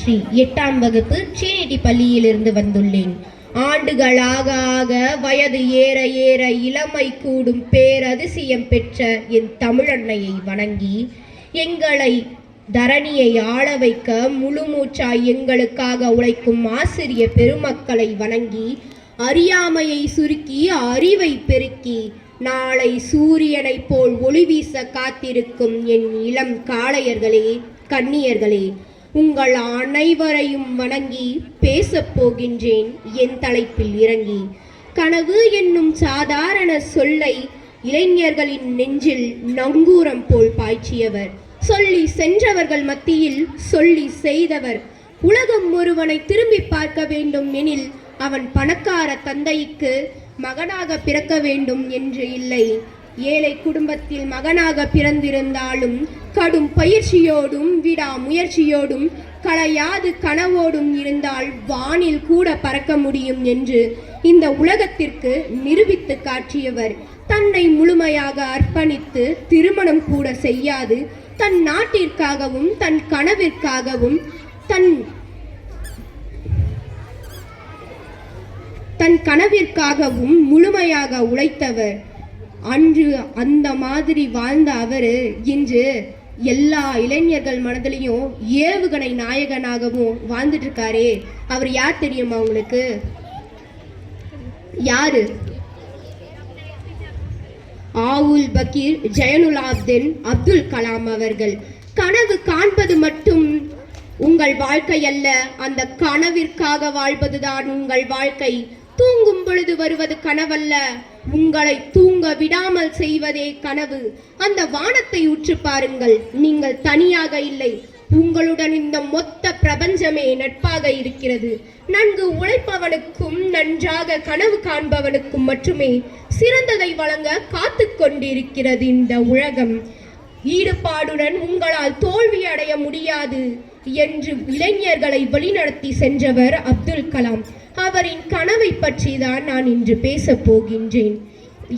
ஜெயஸ்ரீ 8ஆம் வகுப்பு ட்ரினிட்டி பள்ளியிலிருந்து வந்துள்ளேன். ஆண்டுகளாக ஆக வயது ஏற ஏற இளமை கூடும் பேரதிசயம் பெற்ற என் தமிழன்னையை வணங்கி எங்களை தரணியை ஆள வைக்க முழுமூச்சாய் எங்களுக்காக உழைக்கும் ஆசிரிய பெருமக்களை வணங்கி அறியாமையை சுருக்கி அறிவை பெருக்கி நாளை சூரியனைப் போல் ஒளி வீச காத்திருக்கும் என் இளம் காளையர்களே, கன்னியர்களே, உங்கள் அனைவரையும் வணங்கி பேசப் போகின்றேன் என் தலைப்பில் இறங்கி. கனவு என்னும் சாதாரண சொல்லை இளைஞர்களின் நெஞ்சில் நங்கூரம் போல் பாய்ச்சியவர், சொல்லி சென்றவர்கள் மத்தியில் சொல்லி செய்தவர். உலகம் ஒருவனை திரும்பி பார்க்க வேண்டும் எனில் அவன் பணக்கார தந்தைக்கு மகனாக பிறக்க வேண்டும் என்று இல்லை. ஏழை குடும்பத்தில் மகனாக பிறந்திருந்தாலும் கடும் பயிற்சியோடும் விடாமுயற்சியோடும் களையாது கனவோடும் இருந்தால் வானில் கூட பறக்க முடியும் என்று இந்த உலகத்திற்கு நிரூபித்து காட்டியவர். தன்னை முழுமையாக அர்ப்பணித்து திருமணம் கூட செய்யாது தன் நாட்டிற்காகவும் தன் கனவிற்காகவும் தன் கனவிற்காகவும் முழுமையாக உழைத்தவர். அன்று அந்த மாதிரி வாழ்ந்த அவர் இன்று எல்லா இளைஞர்கள் மனதிலையும் ஏவுகணை நாயகனாகவும் வாழ்ந்துட்டு இருக்காரே. அவர் யார் தெரியுமா உங்களுக்கு? யாரு? ஆவுல் பக்கீர் ஜைனுலாப்தீன் அப்துல் கலாம் அவர்கள். கனவு காண்பது மட்டும் உங்கள் வாழ்க்கை அல்ல, அந்த கனவிற்காக வாழ்வதுதான் உங்கள் வாழ்க்கை. தூங்கும் பொழுது வருவது கனவல்ல, உங்களை தூங்க விடாமல் செய்வதே கனவு. அந்த வானத்தை உற்று பாருங்கள், நீங்கள் தனியாக இல்லை, உங்களுடன் இந்த மொத்த பிரபஞ்சமே நட்பாக இருக்கிறது. நன்கு உழைப்பவனுக்கும் நன்றாக கனவு காண்பவனுக்கும் மட்டுமே சிறந்ததை வழங்க காத்து கொண்டிருக்கிறது இந்த உலகம். ஈடுபாடுடன் உங்களால் தோல்வி அடைய முடியாது என்று இளைஞர்களை வழிநடத்தி சென்றவர் அப்துல் கலாம். அவரின் கனவை பற்றி தான் நான் இன்று பேச போகின்றேன்.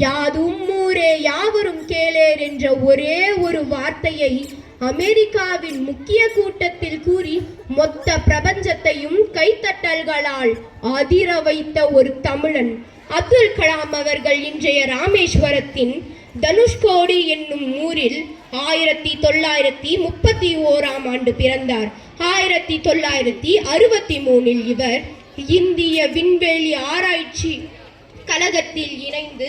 யாதும் ஊரே யாவரும் கேளேர் என்ற ஒரே ஒரு வார்த்தையை அமெரிக்காவின் முக்கிய கூட்டத்தில் கூறி மொத்த பிரபஞ்சத்தையும் கைத்தட்டல்களால் அதிர வைத்த ஒரு தமிழன் அப்துல் கலாம் அவர்கள் இன்றைய ராமேஸ்வரத்தின் தனுஷ்கோடி என்னும் ஊரில் 1931 பிறந்தார். 1963 இவர் இந்திய விண்வெளி ஆராய்ச்சி கழகத்தில் இணைந்து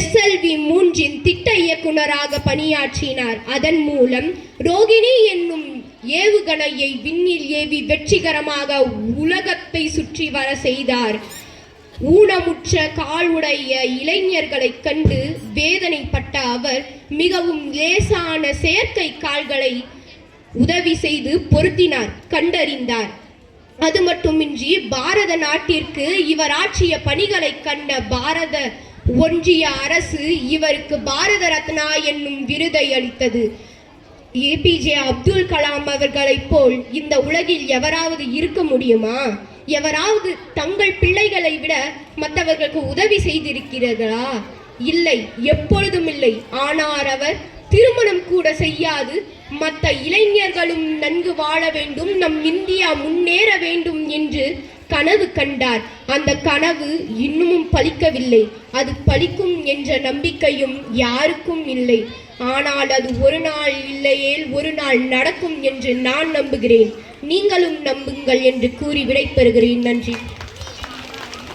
SLV-3 திட்ட இயக்குநராக பணியாற்றினார். அதன் மூலம் ரோகிணி என்னும் ஏவுகணையை விண்ணில் ஏவி வெற்றிகரமாக உலகத்தை சுற்றி வர செய்தார். ஊனமுற்ற காலுடைய இளைஞர்களை கண்டு வேதனைப்பட்ட அவர் மிகவும் லேசான செயற்கை கால்களை உதவி செய்து பொருத்தினார், கண்டறிந்தார். அது மட்டுமின்றி பாரத நாட்டிற்கு இவர் ஆற்றிய பணிகளை கண்ட பாரத ஒன்றிய அரசு இவருக்கு பாரத ரத்னா என்னும் விருதை அளித்தது. APJ அப்துல் கலாம் அவர்களைப் போல் இந்த உலகில் எவராவது இருக்க முடியுமா? எவராவது தங்கள் பிள்ளைகளை விட மற்றவர்களுக்கு உதவி செய்திருக்கிறீர்களா? இல்லை, எப்பொழுதும் இல்லை. ஆனால் அவர் திருமணம் கூட செய்யாது மற்ற இளைஞர்களும் நன்கு வாழ வேண்டும், நம் இந்தியா முன்னேற வேண்டும் என்று கனவு கண்டார். அந்த கனவு இன்னமும் பலிக்கவில்லை. அது பலிக்கும் என்ற நம்பிக்கையும் யாருக்கும் இல்லை. ஆனால் அது ஒரு நாள் இல்லையேல் ஒரு நாள் நடக்கும் என்று நான் நம்புகிறேன். நீங்களும் நம்புங்கள் என்று கூறி விடைபெறுகிறேன். நன்றி.